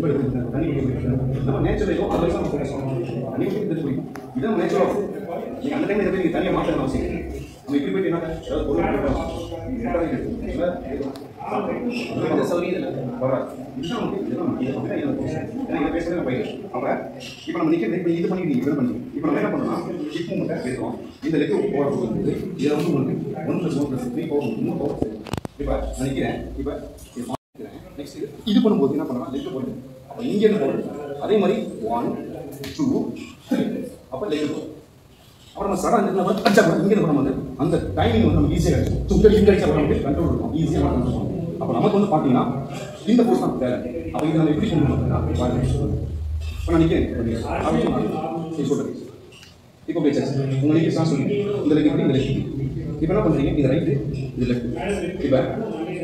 இப்போ தண்ணி நம்ம நேச்சுரலையும் அதை தான் ஃபோக்கஸ் பண்ணணும். தண்ணி இது புரியும், இதான் நேச்சுரலாக. நீங்கள் அந்த டைமில் நீங்கள் தனியாக மாற்றணும் அவசியம். நம்ம இப்படி போயிட்டு என்ன ஏதாவது பொருள் பேசுறது போயிடும். அப்போ இப்போ நம்ம நிற்கிறது இப்போ இது பண்ணி இது பண்ணி இப்போ நம்ம என்ன பண்ணோம்னா இப்போ மட்டும் பேசுவோம். இந்த லெக்கு போகிறது இதில் வந்து உங்களுக்கு 1+1+3 போகும், இன்னும் போகும். இப்போ நான் நிற்கிறேன். இப்போ நெக்ஸ்ட் இது பண்ணும்போது என்ன பண்ணலாம், லெக்கு போடுது. அப்போ இங்கேருந்து போடுது. அதே மாதிரி 1 2 3 அப்போ லெக்கு போடும். அப்புறம் நம்ம சடா அடிச்சா இங்கே நம்ம வந்து அந்த டைமிங் வந்து நமக்கு ஈஸியாக கிடைக்கும். சுத்தம் இங்கே அடிச்சா நமக்கு கண்ட்ரோல் இருக்கும், ஈஸியாக கண்ட்ரோல் பண்ணுவோம். அப்போ நமக்கு வந்து பார்த்தீங்கன்னா இந்த ஃபோர்ஸ் தான் தேவை. அப்போ இது நம்ம எப்படி கொண்டு வரணும் பாருங்க. இப்போ நான் நிற்கிறேன் சொல்கிறேன். இப்போ பேசாச்சு உங்கள் லெக் தான் சொல்லி இந்த லெக் இப்படி இந்த லெக் இப்போ என்ன பண்ணுறீங்க, இது ரைட்டு இது லெஃப்ட். இப்போ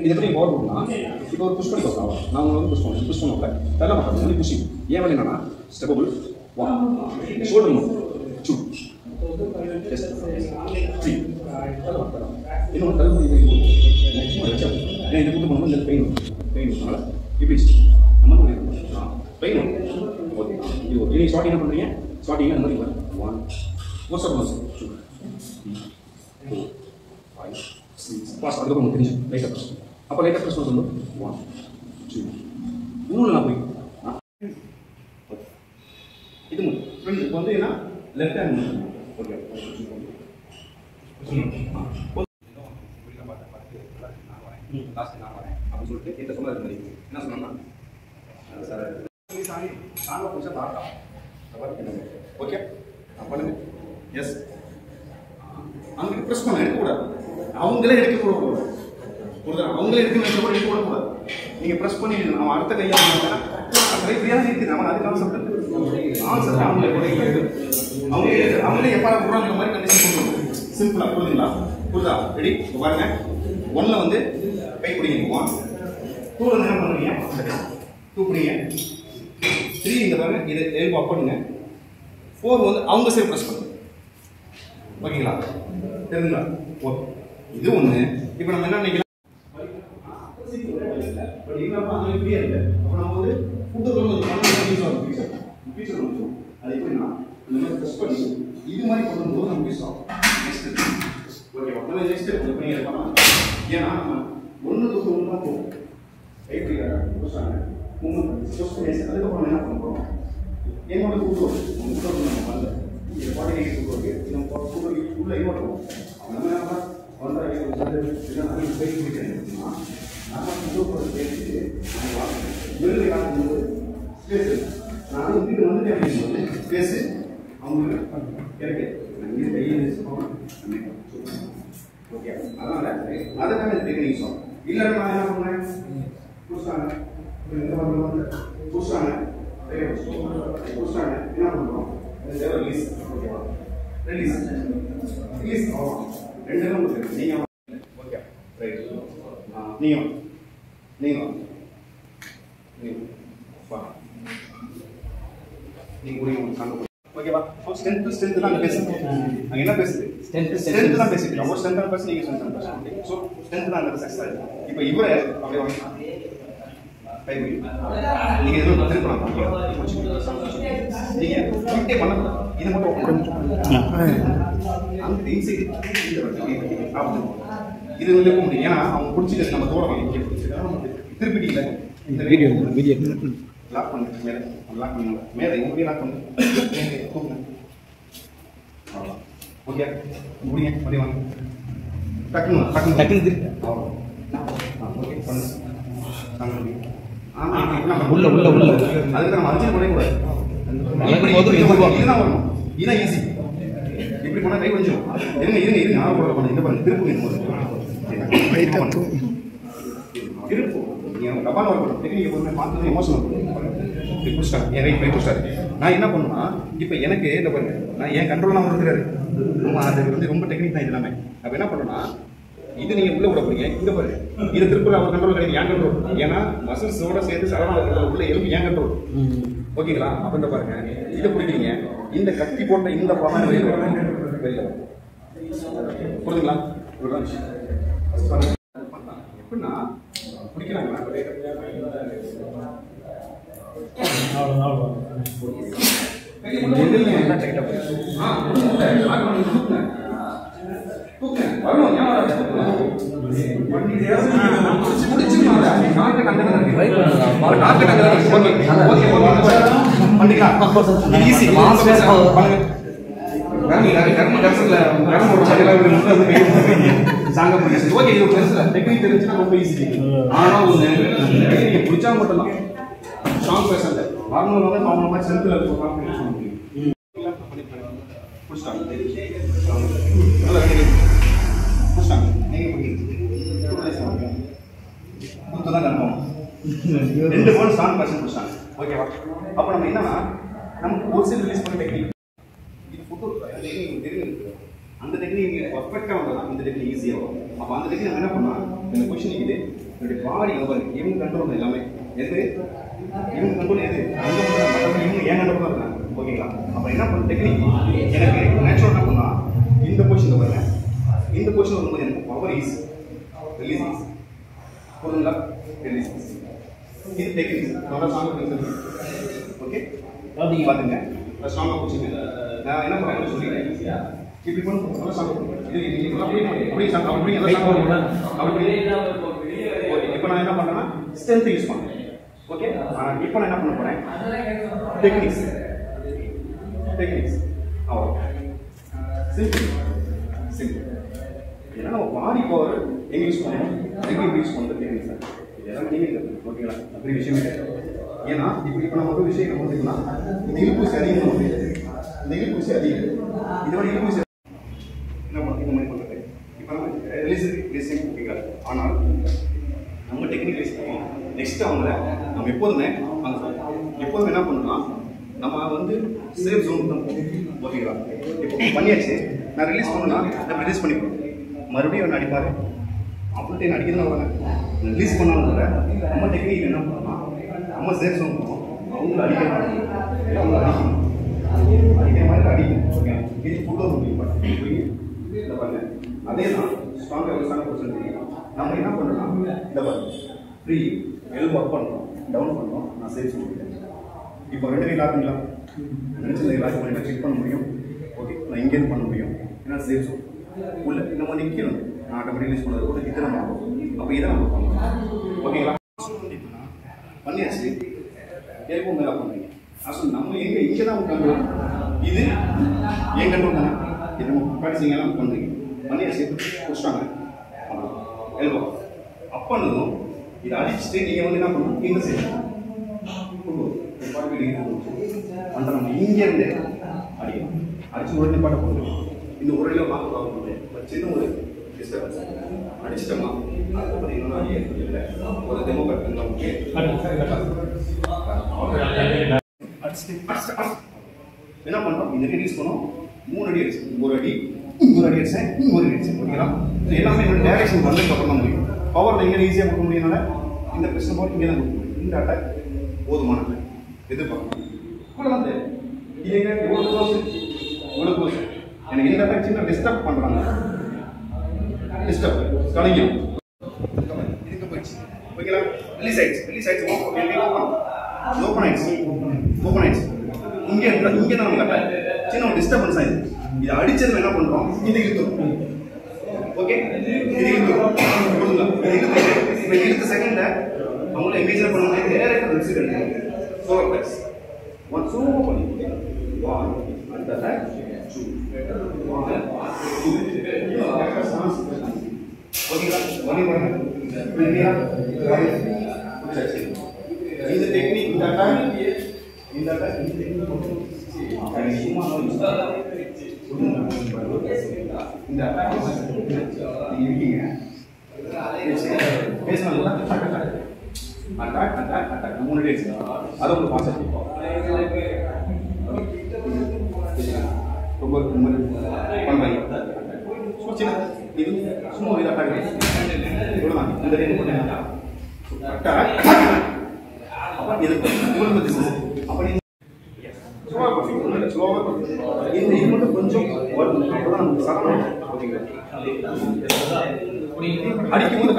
இதை எப்படி பவர் பண்ணலாம், இப்போ ஒரு புஷ் பண்ணி பார்க்கலாம். நான் உங்களை வந்து புஷ் பண்ணுவேன் தள்ள மாட்டேன் சொல்லி புஷிங். ஏன் வேலை என்னன்னா ஸ்டெப்பபிள் 1 ஷோல்டர் மூவ் 2 3 இன்னொன்று தள்ளுபடி இது கூட்டு பண்ணும்போது இந்த பெயின் இப்படி நம்ம பெயின் ஓகே. இது ஸ்டார்டிங் என்ன பண்ணுறீங்க, ஸ்டார்டிங் அந்த மாதிரி 1 4 2 3 4 5 6 பாஸ். அதுக்கப்புறம் உங்களுக்கு தெரிஞ்சு லைட்டாக ப்ரெஸ். அப்போ லைட்டாக ப்ரெஸ் பண்ண 1 2 இன்னொன்று நான் போய் இது ஃப்ரெண்ட் இப்போ வந்து என்ன லெஃப்ட் ஹேண்ட் ஓகே லாஸ்ட் நான் வரேன் அப்படின்னு சொல்லிட்டு கிட்ட சொன்னது மாதிரி என்ன சொன்னா சார் சாங்க கொஞ்சம் தாட்டா ஓகே பண்ணுங்க. எஸ் அங்கே ப்ரெஸ் பண்ண எடுக்கக்கூடாது, அவங்களே எடுக்கக்கூடாது. அவங்களே எடுக்கக்கூடாது. நீங்கள் ப்ரெஸ் பண்ணி அவன் அடுத்த கையாக ஃப்ரீயாக இருக்குது. நம்ம அதுக்கான சப்ஜெக்ட் அவங்களே எப்போ போடுறாங்க மாதிரி கண்டிஷன் கொடுக்கணும். சிம்பிளாக புரியுதுங்களா? புரியுதா? ரெடி? இப்போ பாருங்க 1ல் வந்து கை பிடிங்க 1 2ல் என்ன பண்ணுறீங்க 2 பிடிங்க 3 இந்த பாருங்க இது எல்போ அப் பண்ணுங்க 4 வந்து அவங்க சைடு ப்ரெஸ் பண்ணுங்க. ஓகேங்களா? தெரியுங்களா? ஓகே இது ஒன்று. இப்போ நம்ம என்ன நினைக்கலாம் அது எப்படின்னா இந்த மாதிரி ப்ரெஸ் பண்ணி இது மாதிரி பண்ணும்போது நமக்கு யூஸ் ஆகும். நெக்ஸ்ட் ஓகேவா? நம்ம நெக்ஸ்ட் பண்ணி பண்ணலாம். ஏன்னா நம்ம 1 to 1 தான் போகும். எப்படி புதுசாக அதுக்கப்புறம் என்ன பண்ண போகிறோம், என்னோட கூட்டு நம்ம பண்ணல இது 48 கூட்டு இருக்கு. நம்ம கூட்டு உள்ள இன்னொரு நம்ம என்ன நான் வீட்டு வந்து பேசு அவங்களுக்கு எனக்கு ஓகே. அதனால அதுக்காக டெக்னிக்ஸ் ஆகும். இல்லை நான் என்ன பண்ணேன் புதுசாங்க புதுசாங்க என்ன பண்ணுறோம் ரிலீஸ் ஓகேவா? ரிலீஸ் ரிலீஸ் ஆகும். ரெண்டு உங்களுக்கு நீங்கள் ஓகே ரைட் நீங்கள் நீங்கள் வா நீங்கள் முடியும் சாங்க ஓகேவா? ஸ்ட்ரென்த் தான் பேசுது. நாங்கள் என்ன பேசுது ஸ்ட்ரென்த் தான் பேசிட்டு ரொம்ப ஸ்ட்ரென்த்தாக பேச நீங்கள் ஸ்ட்ரென்த் பேசுங்க. ஸோ ஸ்ட்ரென்த் தான் அந்த சக்ஸஸ். இப்போ இவரை அப்படியே வாங்கிக்கலாம் கைப்பிடி நீங்கள் எதுவும் திருப்பலாம் நீங்கள் ஃபிட்டே பண்ணக்கூடாது. இதை மட்டும் அந்த இன்சைட் இது வந்து இருக்க முடியும். ஏன்னா அவங்க பிடிச்சிட்டு நம்ம தோற வாங்கி திருப்பிட்டு இல்லை இந்த வீடியோ லாக் பண்ணு மேலே லாக் பண்ணுங்க மேலே இப்படியே லாக் பண்ணு ஓகே முடியுங்க அப்படியே வாங்க டக்குன்னு அவ்வளோ ஓகே பண்ணு உள்ள அதுக்கு நம்ம அர்ஜென்ட் பண்ணக்கூடாது. இதுதான் வரணும். இதுதான் ஈஸி. இப்படி பண்ணால் கை கொஞ்சம் இருங்க ஆர்வம் பண்ண இந்த பண்ணு திருப்பு திருப்பு நீங்கள் டப்பால் வரணும். டெக்னிக் எப்போதுமே பார்த்தது எமோஷனல் இப்படி புஷ்டார் என் ரைட் போய் புஷ்டார். நான் என்ன பண்ணுவேன்னா இப்போ எனக்கு இந்த பாருங்க நான் என் கண்ட்ரோல்லாம் வந்துருக்காரு. அது வந்து ரொம்ப டெக்னிக் தான் இது எல்லாமே. அப்போ என்ன பண்ணுன்னா இது நீங்கள் உள்ளே விட போறீங்க இங்கே பாருங்க இது திருப்பூர் அவர் கண்ட்ரோல் கிடையாது ஏன் கண்ட்ரோல். ஏன்னா மசில்ஸோட சேர்த்து சரவணா உள்ள எலும்பு ஏன் கண்ட்ரோல். ஓகேங்களா? அப்போ இந்த பாருங்க இதை பிடிக்கிறீங்க இந்த கத்தி போட்ட இந்த பணம் வெளியில் வரும் புரியுதுங்களா? எப்படின்னா பிடிக்கிறாங்களா ரெண்டு போன் ஸ்ட்ராங் பர்சன் புடிச்சாங்க. ஓகேவா? அப்ப நம்ம என்னன்னா நமக்கு ஒரு செல் ரிலீஸ் பண்ண டெக்னிக் இது ஃபோட்டோ தெரியுது. அந்த டெக்னிக் பர்ஃபெக்ட்டா வந்தா இந்த டெக்னிக் ஈஸியா வரும். அப்ப அந்த டெக்னிக் நம்ம என்ன பண்ணலாம்? இந்த பொசிஷன் இது இந்த பாடி ஓவர் ஈவன் கண்ட்ரோல் எல்லாமே எது ஈவன் கண்ட்ரோல் எது அங்க மட்டும் ஈவன் ஏன் கண்ட்ரோல் தான் இருக்காங்க. ஓகேங்களா? அப்ப என்ன பண்ண டெக்னிக் எனக்கு நேச்சுரல் என்ன பண்ணா இந்த பொசிஷன்ல வரேன். இந்த பொசிஷன் வரும்போது எனக்கு பவர் ஈஸி ரிலீஸ் ஈஸி புரியுங்களா? ரிலீஸ் ஈஸி இது டெக்னிக் நல்லா ஸ்ட்ராங்கா பண்ணுங்க. ஓகே நீங்க பாத்துங்க ஸ்ட்ராங்கா புடிங்க. நான் என்ன பண்றேன்னு சொல்லிட்டேன். இப்படி பண்ணு நல்லா ஸ்ட்ராங்கா பண்ணுங்க. இது நீங்க அப்படியே ஸ்ட்ராங்கா அப்படியே நல்லா ஸ்ட்ராங்கா பண்ணுங்க. அப்படியே ஓகே இப்போ நான் என்ன பண்றேன்னா ஸ்ட்ரெngth யூஸ் பண்றேன். ஓகே இப்போ நான் என்ன பண்ண போறேன் டெக்னிக்ஸ் அவ்வளோ சிம்பிள் ஏன்னா நம்ம பாடி பவர் எங்க யூஸ் பண்ணணும் எங்க யூஸ் பண்ணுறது டெக்னிக்ஸ் தான். இதெல்லாம் நீங்கள் ஓகேங்களா? அப்படி விஷயமே ஏன்னா இப்போ நம்ம ஒரு விஷயம் பார்த்தீங்கன்னா இந்த இழுப்பூசி அதிகம் இந்த இழுப்பூசி அதிகம் இதோட இழுப்பூசி என்ன பண்ண இந்த மாதிரி பண்ணுறது இப்போ நம்ம ரிலீசிங் ஓகேங்களா? ஆனால் நம்ம டெக்னிக் யூஸ் பண்ணுவோம். நெக்ஸ்ட் அவங்கள நம்ம எப்போதுமே என்ன பண்ணலாம் நம்ம வந்து சேஃப் ஜோன் தான் போகும். ஓகேங்களா? இப்போ பண்ணியாச்சு நான் ரிலீஸ் பண்ணணும்னா நம்ம ரிலீஸ் பண்ணிப்போம். மறுபடியும் அவன் அடிப்பார் அப்படின்ட்டு அடிக்கிறதுனா வரேன் ரிலீஸ் பண்ணாலும் கூட நம்ம டெக்னிக் என்ன பண்ணலாம் நம்ம சேஃப் ஜோன் போவோம். அவங்கள அடிக்க மாட்டோம் அவங்கள அடிக்கணும் அடிக்கிற மாதிரி அடிக்கணும். ஓகே இது ஃபுட்டோ இதை பாருங்க அதே தான் ஸ்ட்ராங்காக நம்ம என்ன பண்ணலாம் இந்த பாருங்க ஃப்ரீ எல்போ அப் பண்ணுறோம் டவுன் பண்ணுறோம் நான் சேஃப் சொல்லிட்டேன். இப்போ ரெண்டு கை லாக்குங்களா நினச்சதை லாக் பண்ணிட்டு செக் பண்ண முடியும். ஓகே நான் இங்கேருந்து பண்ண முடியும் ஏன்னா சேஃப் சொல் உள்ள நம்ம நிற்கணும். நான் ஆட்டோமேட்டிக் ரிலீஸ் பண்ணுறது கூட இதை நம்ம அப்போ இதை நம்ம பண்ணலாம். ஓகேங்களா? பண்ணியாச்சு எல்போ மேலே பண்ணுறீங்க அசல் நம்ம எங்கே இங்கே தான் கண்ட்ரோல் இது ஏன் கண்ட்ரோல் தானே இது நம்ம ப்ராக்டிஸிங்கெல்லாம் பண்ணுறீங்க பண்ணியாச்சு பிடிச்சிட்டாங்க எல்போ அப் பண்ணதும் இதை அடிச்சுட்டு நீங்கள் வந்து என்ன பண்ணணும் இந்த சைடு அந்த நம்ம இங்கேருந்து அடிக்கணும். அடிச்சு உடனே பாட்ட போகுது இந்த உரையில பார்க்க சின்ன ஒரு டிஸ்டர்பன்ஸ் அடிச்சிட்டோமா அதுக்கப்புறம் இன்னொன்று அடிக்கிறது இல்லை ஒரு டெமோ என்ன பண்ணுறோம் இந்த ரிலீஸ் பண்ணோம் 3 அடி அடிச்சு ஒரு அடி அடிச்சேன் ஒரு அடி அடிச்சேன். ஓகேங்களா? எல்லாமே என்னோட டேரக்ஷன் வந்ததுக்கு அப்புறம் தான் முடியும். பவரில் எங்கே ஈஸியாக கொடுக்க முடியும்னால இந்த பிரச்சனை போட்டு இங்கே தான் கொடுக்க முடியும். இந்த அட்டாக் போதுமான எதிர்பார்க்கணும் இவ்வளோதான் தெரியும். இது எங்க இவ்வளோ க்ளோஸ் எனக்கு இந்த அட்டாக் சின்ன டிஸ்டர்ப் பண்ணுறாங்க டிஸ்டர்ப் கலைஞம் இதுக்கு போயிடுச்சு. ஓகேங்களா? ரிலீஸ் ஆயிடுச்சு ஓப்பன் ஆயிடுச்சு இங்கே தான் நம்ம கட்டாய் சின்ன ஒரு டிஸ்டர்பன்ஸ் ஆயிடுச்சு. இது அடிச்சது என்ன பண்ணுறோம் இது இழுத்துரும். ஓகே இது இழுத்துரும் கொடுங்க இது இழுத்த செகண்ட்ல அவங்கள எங்கேஜ் பண்ண டேரக்ட் ரிசல்ட் எடுக்கணும். சோலர் பிளஸ் ஒன் சூப்பர் பண்ணி ஒன் அந்த டூ ஒன் டூ ஓகேங்களா? ஒன் பண்ணு இல்லையா? இந்த டெக்னிக் இந்த டெக்னிக் சும்மா இந்த இருக்கீங்க பேசினா அட்டாக் 3 டேஸ் அதை ஒரு கான்செப்ட் ரொம்ப பண்ணுறாங்க சின்ன இது சும்மா இது அட்டாக் இவ்வளோதான் இந்த டைம் போட்டேன் அட்டாக் அப்போ இது அப்படி ஸ்லோவாக பண்ணுறீங்க ஸ்லோவாக பண்ணுறீங்க இந்த இது மட்டும் கொஞ்சம் வரும் அப்போ தான் நமக்கு சரணம். ஓகேங்களா? அடிக்கும் போது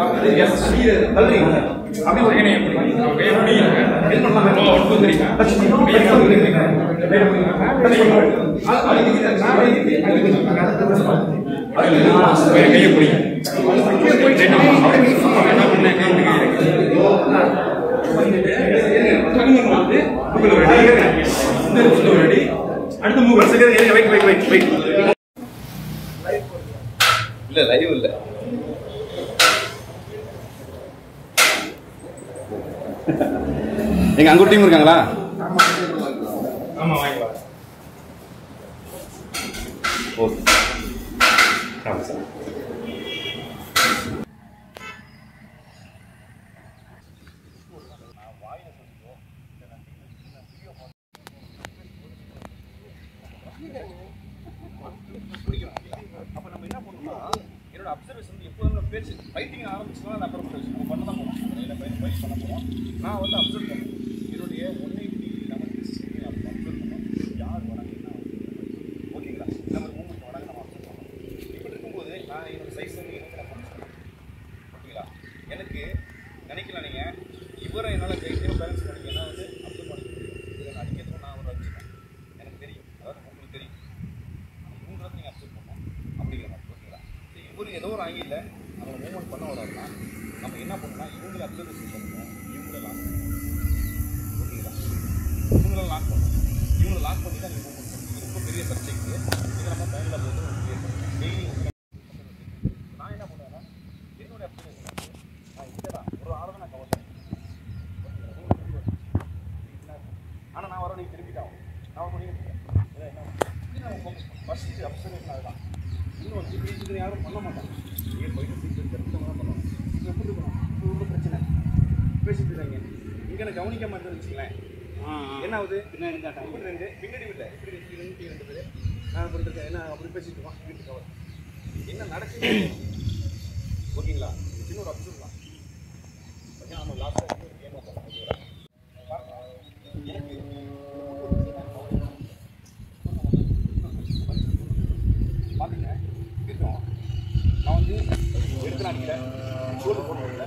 தள்ளுறீங்க அப்படி ஒரு கையை பிடிங்க அடுத்த மூணு இல்ல லைவ் இல்ல எங்க அங்க டீம் இருக்காங்களா? ஆமா வாங்கிக்கலாம். ஓகே ஆமா சார். அப்ப நம்ம என்ன பண்ணணும்னா என்னோட அப்சர்வேஷன் எப்போதும் பேச்சு ஃபைட்டிங் ஆரம்பிச்சுன்னா நான் அப்புறம் நம்ம பண்ண தான் போனோம் ஃபைட் பண்ண போகிறோம். நான் வந்து அப்சர்வ் பண்ணேன் என்னுடைய 180 நமக்கு அப்சர்வ் பண்ணோம் யார் வராங்க என்ன ஓகேங்களா நம்ம மூமெண்ட் வராங்க நம்ம அப்சர்வ் பண்ணோம். இப்படி இருக்கும்போது நான் என்னோட சைஸ் வந்து எனக்கு நான் ஓகேங்களா எனக்கு நினைக்கலாம் நீங்கள் இவரை என்னால் கையிலேயே பேலன்ஸ் பண்ணிங்கன்னா வந்து அப்சர்வ் பண்ணி இதில் நான் அடிக்கிறதுக்கு நான் ஒரு வச்சுப்பேன் எனக்கு தெரியும் அதாவது உங்களுக்கு தெரியும் இவங்களை நீங்கள் அப்சர்வ் பண்ணோம் அப்படிங்கிற மாதிரி ஓகேங்களா. இவர் ஏதோ ஒரு ஆங்கில நம்ம மூவ்மெண்ட் பண்ண வரோம்னா நம்ம என்ன பண்ணணும்னா இவங்களை அப்சர்வேஷன் பண்ணணும் இவங்களை லாக் பண்ணணும் ஓகேங்களா. இவங்களை லாக் பண்ணணும் இவங்களை லாக் பண்ணி தான் நீங்கள் மூவ்மெண்ட் பண்ணணும். இது ரொம்ப பெரிய சப்ஜெக்ட். இதை நம்ம டைமில் போட்டு கிளியர் பண்ணணும். டெய்லி நான் என்ன பண்ணுவேன்னா என்னுடைய அப்சர்வேஷன் வந்து நான் இல்லைடா ஒரு ஆளை நான் கவர் பண்ணேன் ஆனால் நான் வர நீங்கள் திரும்பிட்டாகும் நான் பண்ணி என்ன ஃபஸ்ட்டு அப்சர்வேஷன் அதுதான். இன்னும் இது யாரும் பண்ண மாட்டாங்க. ஏன் போயிட்டு சீக்கிரம் தான் பண்ணுவாங்க. எப்படி இருக்கணும் ரொம்ப பிரச்சனை பேசிட்டு இருக்காங்க இங்கே எனக்கு கவனிக்க மாட்டேன்னு வச்சுங்களேன். என்ன ஆகுது பின்னாடி இப்படி ரெண்டு பின்னாடி இல்லை இப்படி ரெண்டு பேர் நான் பண்ணிருக்கேன் என்ன அப்படி பேசிட்டு இருக்கோம் வீட்டு கவர் என்ன நடக்குது ஓகேங்களா. சின்ன ஒரு அப்சர்வ் தான் ஓகே. நம்ம லாஸ்ட்டாக கேம் ஓகேங்களா எனக்கு பார்த்தீங்க இருக்கோம் நான் வந்து எடுத்துனாங்க சோடு போடுறதில்ல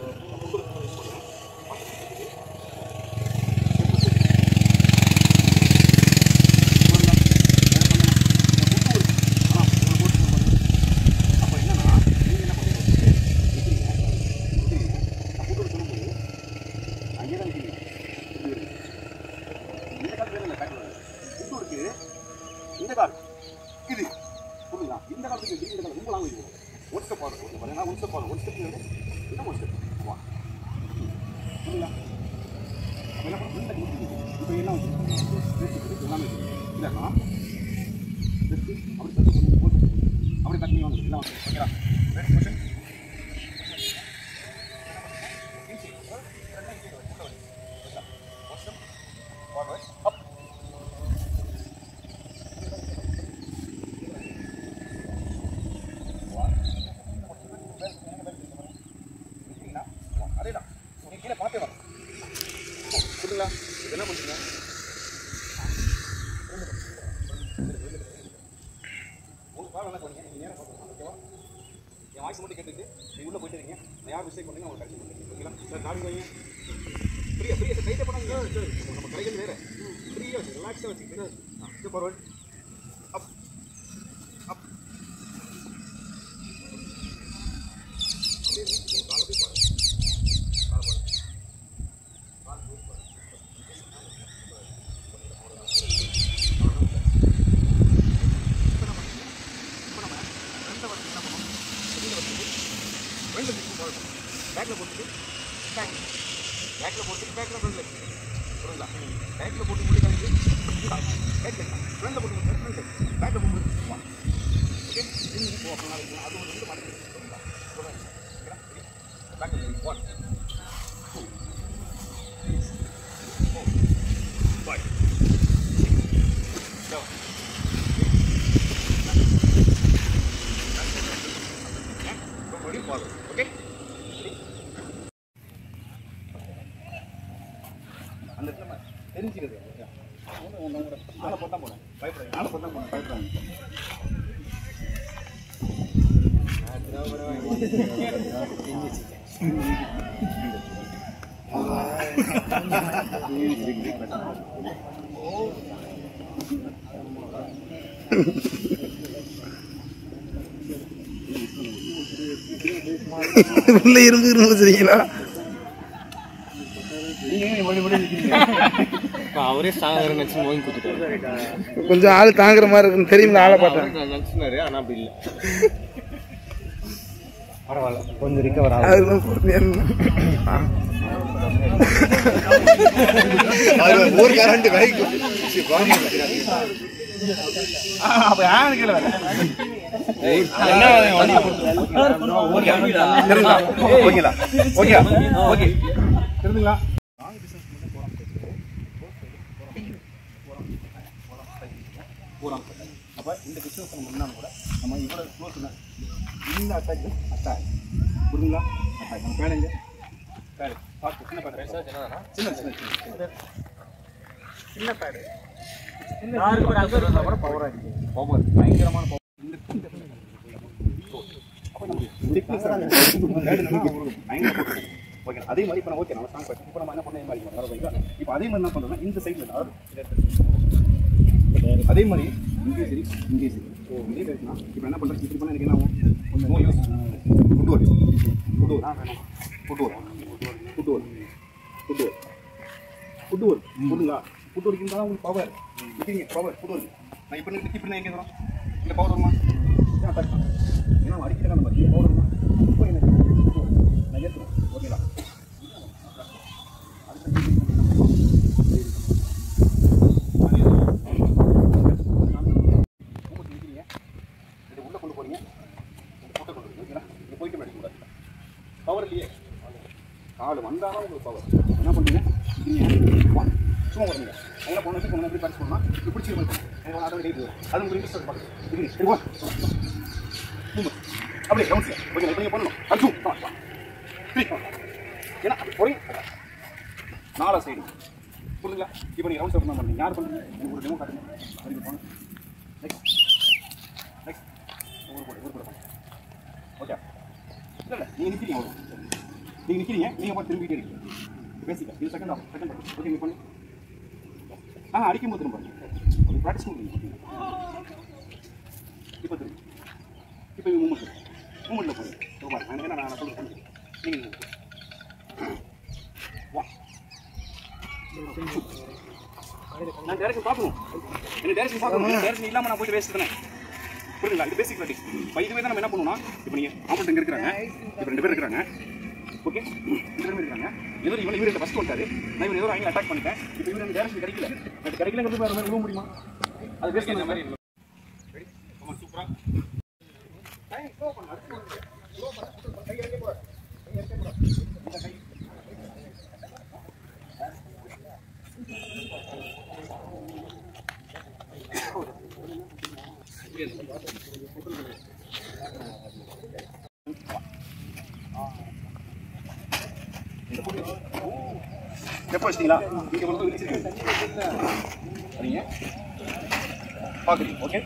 அப்போ என்னன்னா நீங்கள் என்ன பண்ணுவீங்க நான் கூட்டு சொல்லும்போது அங்கே தான் இருக்கீங்க இந்த கால் வேறு இல்லை பேக் கூட்டு இருக்கு இந்த கால் இது புரியுதா இந்த காலத்துக்கு இந்த காலம் ரொம்ப லாங்குவேஜ் வரும். ஒன் ஸ்டெப் ஆகும் பார்த்தீங்கன்னா ஒன் ஸ்டெப் ஆகும் ஒன் ஸ்டெப் வந்து இன்னும் ஒன் ஸ்டெப் வா புரியுதா. அப்போ என்ன பண்ணுறது இப்போ எல்லாம் எல்லாமே இல்லைன்னா அப்படி தட்டு அப்படி தண்ணி வாங்க எல்லாம் ஓகேங்களா. நெக்ஸ்ட் கொஸ்டின் அப் அதேதான் நீங்கள் கீழே பார்த்தே வரும் புரியுங்களா. இது என்ன பண்ணுறீங்க உங்கள் கால் என்ன பண்ணீங்க நீங்கள் நேரம் பார்க்கணும் ஓகேவா. என் வாய்ஸ் மட்டும் கேட்டுட்டு நீங்கள் உள்ளே போயிட்டு இருக்கீங்க நான் யார் மிஸ்டேக் பண்ணீங்க அவங்க கரெக்ஷன் பண்ணுறீங்க ஓகேங்களா. சார் காமி வைங்க ஃப்ரீயாக ஃப்ரீயாக கைட்டே பண்ணாங்க நம்ம கலைகள் வேறு ஃப்ரீயாக வச்சு ரிலாக்ஸாக வச்சுக்கிட்டு ஸ்டெப் ஃபார்வர்ட் அப் அப் காலை போய் பாருங்க பேக்கில் போட்டுட்டு பேக்கில் போட்டுட்டு பேக்கில் ஃப்ரெண்டில் புரியுங்களா. பேக்கில் போட்டு முடி கழிச்சு பேக்கில் ஃப்ரெண்டில் போட்டு ஃப்ரெண்டு பேக்கில் போட்டு ஓகே அப்போ நாளைக்கு அது வந்து மாட்டேங்குது புரியுங்களா. பேக்கில் 1 2 5 7 ஓகே. அந்த இடத்துல தெரிஞ்சுக்கிறது ஆளை போட்டால் போனேன் பயப்படாது ஆளை போட்டால் போனேன் பயப்படாங்க உள்ள இரும்பு இரும்பு சரிங்களா? அவரே சாகர கொஞ்சம் ஆள் தாங்குற மாதிரி இருக்குன்னு தெரியுங்களா? ஆளை பார்த்தேன். ஆனா அப்படி இல்லை. பரவாயில்ல, கொஞ்சம் ரிகவர் ஒரு கரண்ட் பைக் அப்போ இந்த பிஸ்னஸ் நம்ம முன்னாடி கூட நம்ம இவ்வளோ க்ளோஸ் இந்த அட்டாக் புரியுங்களா? அட்டாக் நம்ம பேனுங்க பேடு பார்த்து சின்ன பேடு சின்ன பேடு கூட பவராக இருக்குது. பவர் பயங்கரமான பவர். ஓகே, அதே மாதிரி இப்போ நான் ஓகே நம்ம ஸ்ட்ராங் பண்ணி இப்போ நம்ம என்ன பண்ண மாதிரி இப்போ அதே மாதிரி என்ன பண்ணுறோம்னா இந்த சைடில் அதே மாதிரி இங்கே சரி இங்கே சரி இதே பேசுனா இப்போ என்ன பண்ணுறது? இப்படி பண்ணால் எனக்கு என்ன ஆகும்? நோ யூஸ் ஃபுட்வோர் புரியுங்களா? ஃபுட்வோர் இருந்தாலும் உங்களுக்கு பவர் இருக்கீங்க. பவர் ஃபுட்வோர் நான் இப்போ நான் எங்கே தரோம் இந்த பவர் வருமா? அட்டாக் ஏன்னா அடிக்கிறேன் நம்ம பவர் வருமா? இப்போ எனக்கு நான் ஏற்றுறோம். ஓகேங்களா? பவர் இல்லையே, கால் வந்தாலும் உங்களுக்கு பவர். என்ன பண்ணுறீங்க? சும்மா வருங்க. என்ன பண்ணணும்? இப்போ எப்படி ப்ராக்டிஸ் பண்ணலாம்? இப்படி பிடிச்சி அது உங்களுக்கு இன்ட்ரெஸ்ட் பார்க்குறேன். அப்படியே கவுன்சில் ஓகே இப்போ நீங்கள் பண்ணணும். அதுவும் ஏன்னா அப்படி போய் நாலா சைடு புரியுங்களா? இப்போ நீங்கள் ரவுண்ட் பண்ண பண்ணுறீங்க. யார் பண்ணுறீங்க? எனக்கு ஒரு டெமோ காட்டுங்க. அதுக்கு போகணும். நெக்ஸ்ட் ஒரு ஓகே இல்லை நீங்கள் நிற்கிறீங்க நீங்கள் போய் திரும்பிட்டே இருக்கீங்க. பேசிக்கா இது செகண்ட் ஓகே நீங்கள் பண்ணி அடிக்கும் போது திரும்ப அது ப்ராக்டிஸ் பண்ணுறீங்க. இப்போ திரும்ப இப்போ மூமெண்ட்டில் போய் நான் என்ன நான் சொல்கிறேன் நீங்கள் நான் டேரக்ஷன் பார்க்கணும். என்ன டேரக்ஷன் பார்க்கணும். டேரக்ஷன் இல்லாமல் நான் போய்ட்டு வேஸ்ட் தானே. புரியுதுங்களா? இது பேசிக் ப்ராக்டிஸ். இதுவே தான் நம்ம என்ன பண்ணுவோம்னா இப்போ நீங்கள் ஆப்போசிட் இங்கே இருக்கிறாங்க. இப்போ 2 பேர் இருக்கிறாங்க. ஓகே 2 பேர் இருக்காங்க. இவர் ஃபஸ்ட் வந்துட்டாரு. நான் இவர் ஏதோ ஆங்கில அட்டாக் பண்ணிட்டேன். இப்போ இவர் எனக்கு டேரக்ஷன் கிடைக்கல. எனக்கு கிடைக்கலங்கிறது வேறு மாதிரி விட முடியுமா? அது பேச இந்த மாதிரி ரெடி சூப்பராக எப்போ வச்சிட்டீங்களா? இங்கே வந்து விரிச்சிருக்கீங்க சரிங்க பார்க்குறீங்க. Okay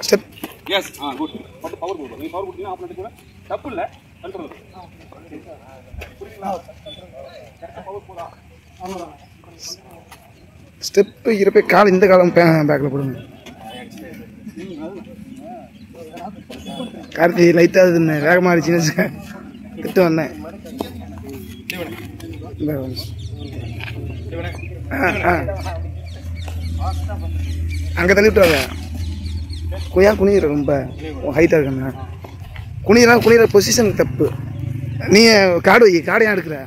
step yes good. But power கொடுக்கும். நீங்கள் பவர் கொடுத்தீங்கன்னா ஆப்ரேட் கூட தப்பு இல்லை. கண்ட்ரோல் புரியுங்களா? பவர் போதா? ஸ்டெப்பு இருப்பே கால் இந்த காலம் பேக்கில் போடுங்க. கார்த்தி லைட்டாக அது வேகமாக அடிச்சுன்னு திட்டு வந்தேன். அங்கே தள்ளி விட்டுறாங்க. குனிகிற ரொம்ப ஹைட்டாக இருக்கண்ணா. குனிகிற பொசிஷன் தப்பு. நீ காடு ஏன் எடுக்கிற?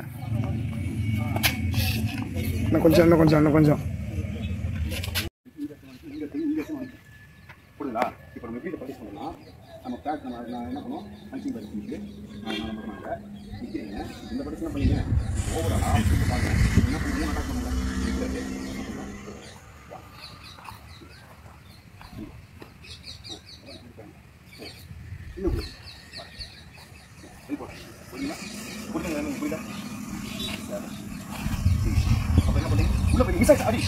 இன்னும் கொஞ்சம் புரியுங்களா? இப்போ நம்ம எப்படி ப்ராக்டிஸ் பண்ணலாம்? நம்ம பேக் நான் என்ன பண்ணுவோம்? பஞ்சிங் பேக் பண்ணிட்டு நான் பண்ணுறாங்க நிற்கிறீங்க. இந்த ப்ராக்டிஸ் என்ன பண்ணீங்க? ஓவராலாக பார்க்குறேன் என்ன பண்ணுங்க அட்டாக் பண்ணுங்க. புரியுதா? அப்போ என்ன பண்ணீங்க? உள்ள போய் மிஸ் ஆச்சு அடி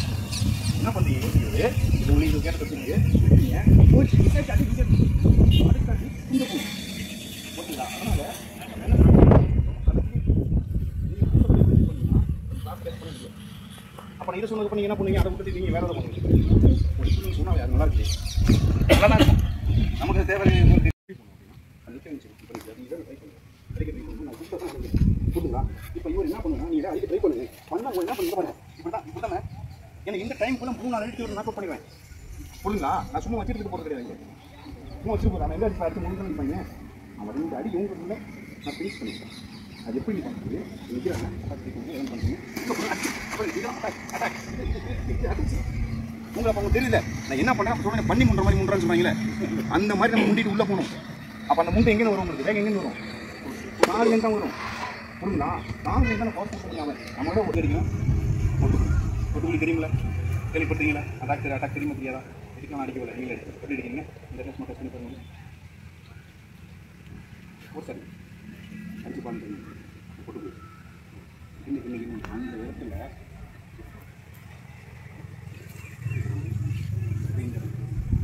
என்ன பண்ணுறீங்க யோசிக்கிறது இது உங்களுக்கு கேட்ட பிரச்சனைக்கு இருக்கீங்க அதுக்காண்டி இந்த போகும் ஓகேங்களா அதனால் அப்போ இதை சொன்னதுக்கு நீங்கள் என்ன பண்ணுவீங்க அதை விட்டுட்டு நீங்கள் வேறு எதாவது பண்ணுவீங்க சொன்னால் யார் நல்லா இருக்கு நல்லா தான் இருக்கும் நமக்கு தேவை புரியுங்களா இப்போ இவர் என்ன பண்ணுங்க நீங்கள் அதுக்கு ட்ரை பண்ணுங்க பண்ண என்ன பண்ணுங்க பாருங்க இப்படி தானே எனக்கு இந்த டைமுக்குள்ள 3-4 அடிச்சு நான் பண்ணிடுவேன் புரியுங்களா நான் சும்மா வச்சுட்டு போகிறது கிடையாது சும்மா வச்சுட்டு போகிறேன் எந்த அடிச்சு அடுத்து முடிஞ்சு பண்ணீங்க அவன் 2 அடி உங்களுக்குள்ள நான் ஃபினிஷ் பண்ணிட்டேன் அது எப்படி பண்ணுறது என்ன பண்ணுறீங்க உங்களுக்கு அப்போ தெரியல நான் என்ன பண்ணுறேன் சொல்லுங்க பண்ணி முன்ற மாதிரி முன்றான்னு சொன்னாங்களே அந்த மாதிரி நம்ம முண்டிட்டு உள்ளே போகணும் அப்போ அந்த முண்டை எங்கேருந்து வரும் உங்களுக்கு வேகம் எங்கேருந்து வரும் 4 எங்கே தான் வரும் புரியுங்களா 4 எங்கே பாஸ் பண்ணிக்காம நம்மளோட ஒரு அடிக்கணும் ஒட்டுக்குள்ளி தெரியுங்களா கேள்விப்படுறீங்களா அட்டாக் தெரியுமா தெரியாதா எதுக்கு அடிக்கவில்லை நீங்கள் எப்படி அடிக்கிறீங்க இந்த டெஸ்ட் மட்டும் பண்ணி பாருங்க ஒரு சரி அடிச்சு பண்ணுறீங்க ஒட்டுக்குள்ளி இன்னைக்கு அந்த இடத்துல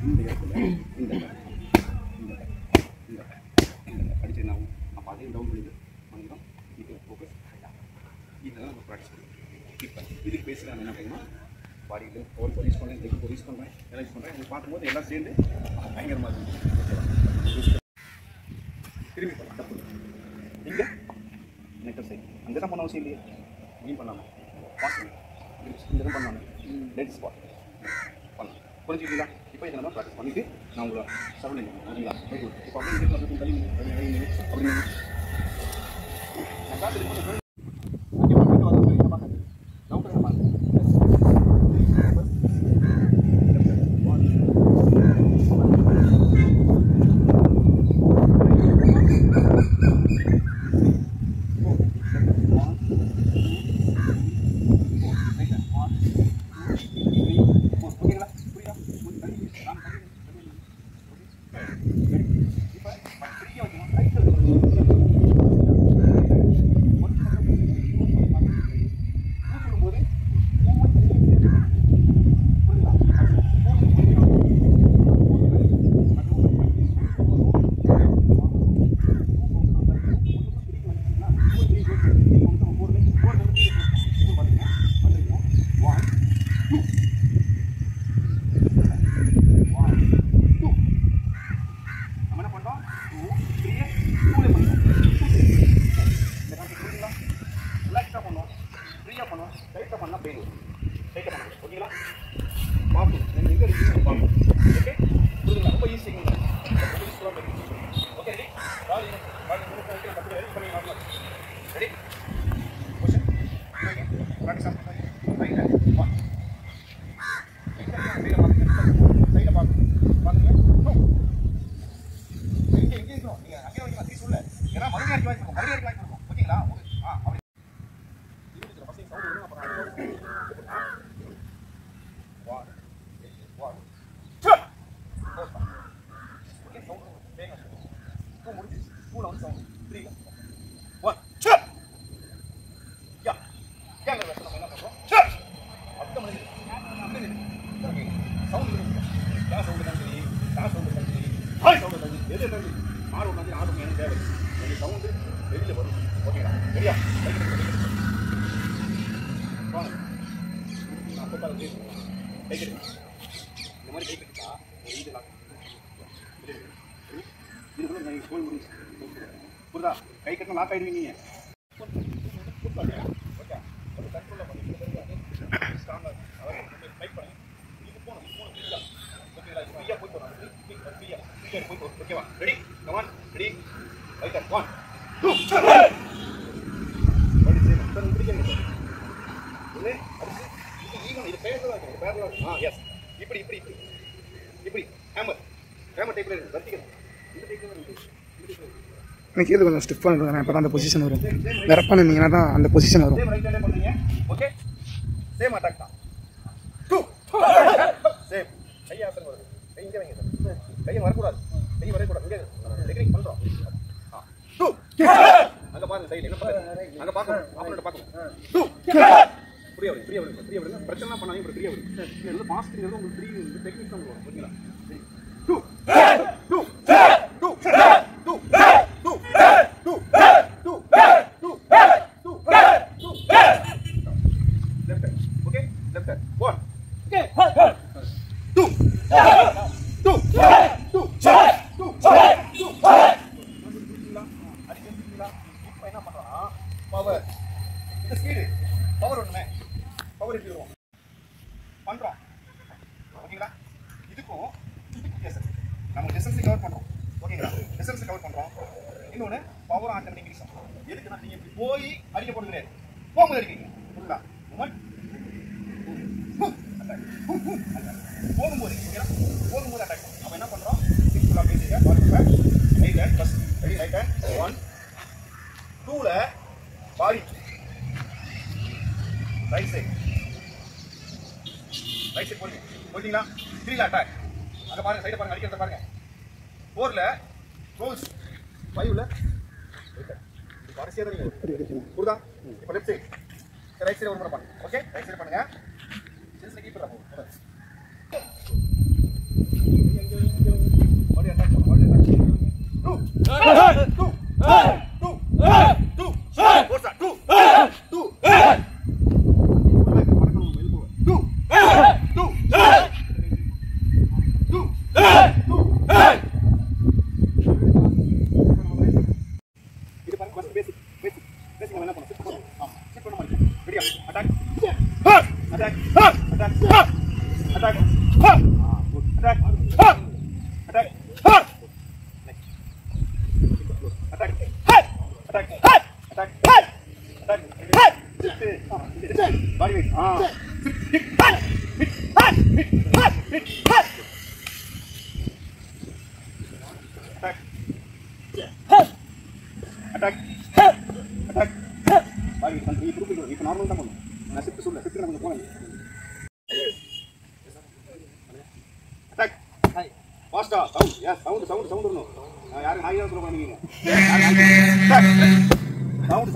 இந்த இடத்துல இந்த அடிச்சு என்ன ஆகும் அப்போ அதையும் டவுன் பண்ணிது பண்ணிடும் இது ஃபோக்கஸ் இதெல்லாம் நம்ம ப்ராக்டிஸ் பண்ணுவோம் இப்போ இதுக்கு பேசி நான் என்ன பண்ணணும் பாடியில் ஓவர் யூஸ் பண்ணுறேன் லெக் யூஸ் பண்ணுறேன் எல்லாம் யூஸ் பண்ணுறேன் உங்களுக்கு பார்க்கும்போது எல்லாம் சேர்ந்து பயங்கரமாக இருக்கும் திரும்பி பண்ணலாம் தப்பு இங்கே நெக்ஸ்ட் சைட் அங்கே தான் பண்ண அவசியம் இல்லையே மீன் பண்ணாமல் பாசிங் இந்த தான் பண்ணாமல் டெட் ஸ்பாட் பண்ணலாம் புரிஞ்சுக்கிங்களா இப்போ இதை நம்ம ப்ராக்டிஸ் பண்ணிவிட்டு நான் உங்களை சரௌண்டிங் ஓகேங்களா இப்போ அப்படியே அப்படி நான் காத்து கை கட்டணும் லாக் ஆயிடுவீங்க ஓகேவா ரெடி கமான் ரெடி ரைட் 1 2 ஓடி சேம் சார் பிடிக்கங்க சார் இல்ல அடுத்து இது பேரலா இருக்கு பேரலா எஸ் இப்படி இப்படி இப்படி இப்படி ஹேமர் டைப்ல இருக்கு வெர்டிகல் இந்த டைப்ல இருக்கு எனக்கு இது கொஞ்சம் ஸ்டிஃப் பண்ணிடுங்க அப்போ தான் அந்த பொசிஷன் வரும் வேற பண்ணிங்கன்னா தான் அந்த பொசிஷன் வரும் சேம் ரைட் ஹேண்ட் பண்றீங்க ஓகே சேம் அட்டாக் தான் 2 சேம் கையை ஆசன் வருது கை இங்கே வைங்க சார் கையை வரக்கூடாது கை வரக்கூடாது இங்கே டெக்னிக் பண்றோம் 2 அங்க பாருங்க சைடு என்ன பண்றீங்க அங்க பாக்கணும் ஆப்போனன்ட் பாக்கணும் 2 ஃப்ரீயா விடுங்க பிரச்சனை பண்ணாதீங்க ஃப்ரீயா விடுங்க இது வந்து பாஸ்ட்ங்கிறது உங்களுக்கு ஃப்ரீ இந்த டெக்னிக் தான் வரும் ஓகேங்களா 2 2 2 2 2 2 left hand okay left hand 1 okay 2 2 2 என்ன பண்றோம்னா பவர் இந்த ஸ்பீடு பவர் ஒண்ணுமே பவர் எப்படி வரும் பண்றோம் ஓகேங்களா இதுக்கும் வித்தியாசம் நம்ம டிஸ்டன்ஸ் கவர் பண்றோம் ஓகேங்களா டிஸ்டன்ஸ் கவர் பண்றோம் இன்னொன்னு பவர் ஆட்டோமேட்டிக் இன்க்ரீஸ் ஆகும் எதுக்குன்னா நீங்க இப்படி போய் அடிக்க போறது கிடையாது போகும்போது அடிக்கிறீங்க புரியுதா போகும்போது போகும்போது அட்டாக் அப்ப என்ன பண்றோம் சிம்பிளா பேசிக்க right hand first ready right hand 1 2 ல பாடி ரைட் சைடு போயிட்டீங்களா 3 ல அட்டாக் அங்க பாருங்க சைடு பாருங்க அடிக்கிறத பாருங்க 4 ல க்ளோஸ் 5 ல பாரசியா தான் நீங்க புரியுதா இப்போ லெஃப்ட் சைடு ரைட் சைடு ஒரு முறை பண்ணுங்க ஓகே ரைட் சைடு பண்ணுங்க just keep it up body attack body attack 2 forza 2 2 body weight attack body weight பண்ணி இப்படி இப்ப நார்மல் தான் பண்ணனும் நான் ஷிஃப்ட் சொல்ல ஷிஃப்ட் நம்ம போறோம் attack ஹை ஃபாஸ்டா சவுண்ட் எஸ் சவுண்ட் வரணும் யாரும் ஹையா சொல்ல மாட்டீங்க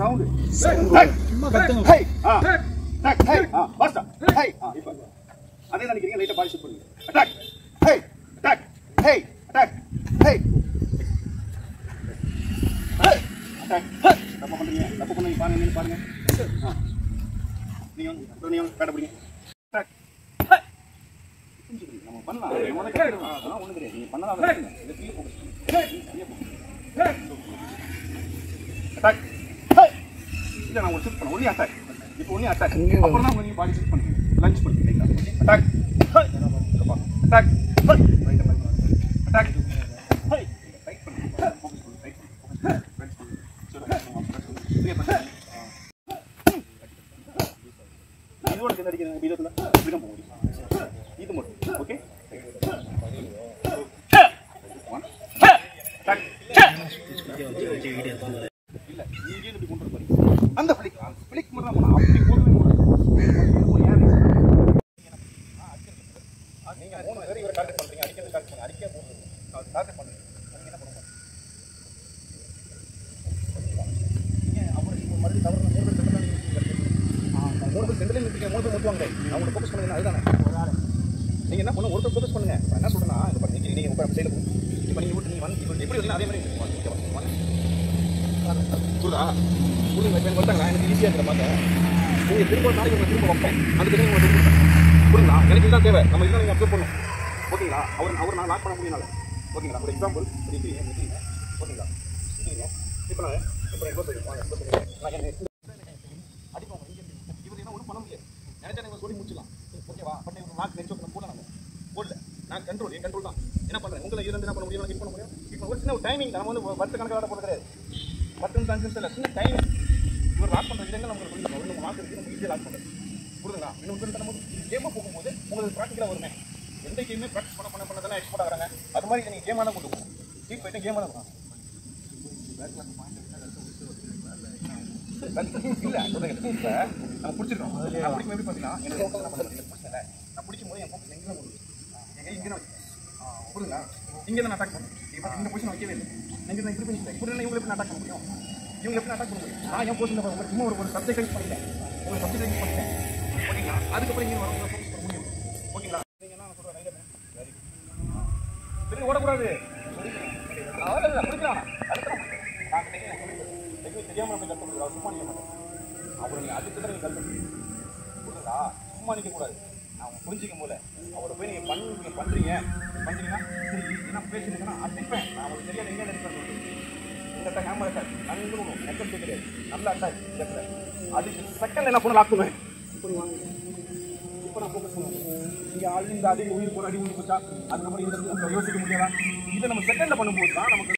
சவுண்ட் சும்மா கத்துங்க ஹை attack ஹை ஃபாஸ்டா ஹை இப்ப அதே நினைக்கிறீங்க லைட்டா பாடி ஷூட் பண்ணுங்க attack high attack high attack high attack தப்பு பண்ணீங்க பாருங்க நீங்க பேட பிடிங்க attack நம்ம பண்ணலாம் நம்ம கரெக்ட்டா அதெல்லாம் ஒண்ணு தெரியாது நீங்க பண்ணலாம் இது கீழ போகுது attack இல்ல நான் ஒரு ஷூட் பண்ண ஒண்ணே attack இப்போ ஒண்ணே attack அப்புறம் தான் நீங்க பாடி ஷூட் பண்ணுங்க லஞ்ச் பண்ணுங்க attack attack attack high right பண்ணுங்க ஃபோக்கஸ் ரைட் இதோட என்ன அடிக்கிறீங்க பீடத்துல இப்படி தான் போகுது இது மட்டும் ஓகே இல்ல நீங்க இப்படி கொண்டு வரீங்க அந்த ஃபிளிக் மட்டும் தான் போணும் அப்படி போகவே கூடாது நீங்க மூணு பேர் இவரை டார்கெட் பண்றீங்க அடிக்கிறது டார்கெட் பண்ணுங்க அடிக்க போகுது டார்கெட் பண்ணுங்க நீங்க என்ன பண்ணுங்க நீங்க அவருக்கு மறுபடியும் தவறு மூணு பேர் சென்டர்ல நிற்க மூணு பேர் முட்டுவாங்க அவங்கள ஃபோக்கஸ் பண்ணுங்க அதுதானே நீங்க என்ன பண்ணணும் ஒருத்தர் ஃபோக்கஸ் பண்ணுங்க நான் என்ன சொல்றேன்னா இந்த பண்ணி நீங்க உங்க சைடுல போங்க இப்போ நீங்க விட்டு நீங்க வந்து எப்படி வரீங்க அதே மாதிரி புரியுதா புரியுங்க இப்போ வந்தாங்க எனக்கு ஈஸியாக இருக்கிற மாதிரி நீங்கள் திரும்ப நாளைக்கு உங்களை திரும்ப வைப்பேன் அதுக்கு நீங்கள் புரியுங்களா எனக்கு இதுதான் தேவை நம்ம இதுதான் நீங்கள் அப்சர்வ் பண்ணணும் ஓகேங்களா அவர் நான் லாக் பண்ண முடியும்னால ஓகேங்களா ஒரு எக்ஸாம்பிள் இருக்கிறீங்க ஓகேங்களா இருக்கிறீங்க இப்போ நான் அடிப்போம் இவர் என்ன ஒன்றும் பண்ண முடியாது நினைச்சா நீங்கள் சொல்லி முடிச்சிடலாம் ஓகேவா பட் இவங்க லாக் நெக்ஸ்ட் போடல நாங்கள் போடல நான் கண்ட்ரோல் என் கண்ட்ரோல் தான் என்ன பண்ணுறேன் உங்களை இருந்து என்ன பண்ண முடியும் கிளிக் பண்ண முடியும் இப்போ ஒரு சின்ன ஒரு டைமிங் நம்ம வந்து வருஷ கணக்காக போட கிடையாது 10 நிமிஷம் இல்லை சின்ன டைம் இவர் லாக் பண்ணுற விதங்கள் நமக்கு புரியும் ஒரு மார்க் இருக்குது நம்ம ஈஸியாக லாக் பண்ணுறது புரியுதுங்களா இன்னும் நம்ம கேமாக போகும்போது உங்களுக்கு ப்ராக்டிக்கலாக வருமே எந்த கேமே ப்ராக்டிஸ் பண்ண தானே எக்ஸ்போர்ட் ஆகிறாங்க அது மாதிரி நீங்கள் கேமாக தான் கொண்டு போகும் டீப் போயிட்டு கேமாக தான் இருக்கும் இல்லை சொல்லுங்க நம்ம பிடிச்சிருக்கோம் நான் பிடிக்கும் எப்படி பார்த்தீங்கன்னா எனக்கு ஃபோக்கஸ் நம்ம பிடிச்சல நான் பிடிக்கும் போது என் ஃபோக்கஸ் எங்கே தான் முடியும் இங்கே தான் புரியுங்களா இங்கே தான் அட்டாக் பண்ணும் இப்போ இந்த பொசிஷன் வைக்கவே இல்லை நீங்கள் இப்படி பண்ணிட்டேன் இப்படி இவங்க எப்படி அட்டாக் பண்ண முடியும் இவங்க எப்படி அட்டாக் பண்ண முடியும் நான் என் பொசிஷன் சும்மா ஒரு சப்ஜெக்ட் யூஸ் பண்ணிட்டேன் ஒரு சப்ஜெக்ட் யூஸ் பண்ணிட்டேன் ஓகேங்களா? அதுக்கப்புறம் இங்கே வர ஃபோக்கஸ் பண்ண முடியும். ஓகேங்களா? நீங்க என்ன சொல்ற ரைட் வெரி குட். திரும்பி ஓடக்கூடாது. அவ்வளோ பிடிக்கலாம். நான் டெக்னிக் தெரியாம நம்ம கற்று கொடுக்குறா சும்மா நிற்க மாட்டேன். அப்புறம் நீங்கள் அதுக்கு தான் நீங்கள் கற்று புரியுதா? சும்மா நிற்க கூடாது. நான் புரிஞ்சிக்கும் போல அவரை போய் நீங்கள் பண்ணுறீங்கன்னா சரி என்ன பேசுறீங்கன்னா அடிப்பேன். நான் உங்களுக்கு தெரியாது எங்கே அடிப்பேன். இந்த கேமரா சார் நன்றும் நெக்கல் தெரியாது நல்ல அட்டாக் இடத்துல அதுக்கு செகண்ட் என்ன பண்ண லாக்குவேன். இப்போ நான் ஃபோக்கஸ் பண்ணுவேன். இங்கே ஆல்ரெடி இந்த அடி உயிர் போகிற அடி உயிர் போச்சா அது நம்ம இந்த யோசிக்க முடியாதா? இதை நம்ம செகண்டில் பண்ணும்போது தான் நமக்கு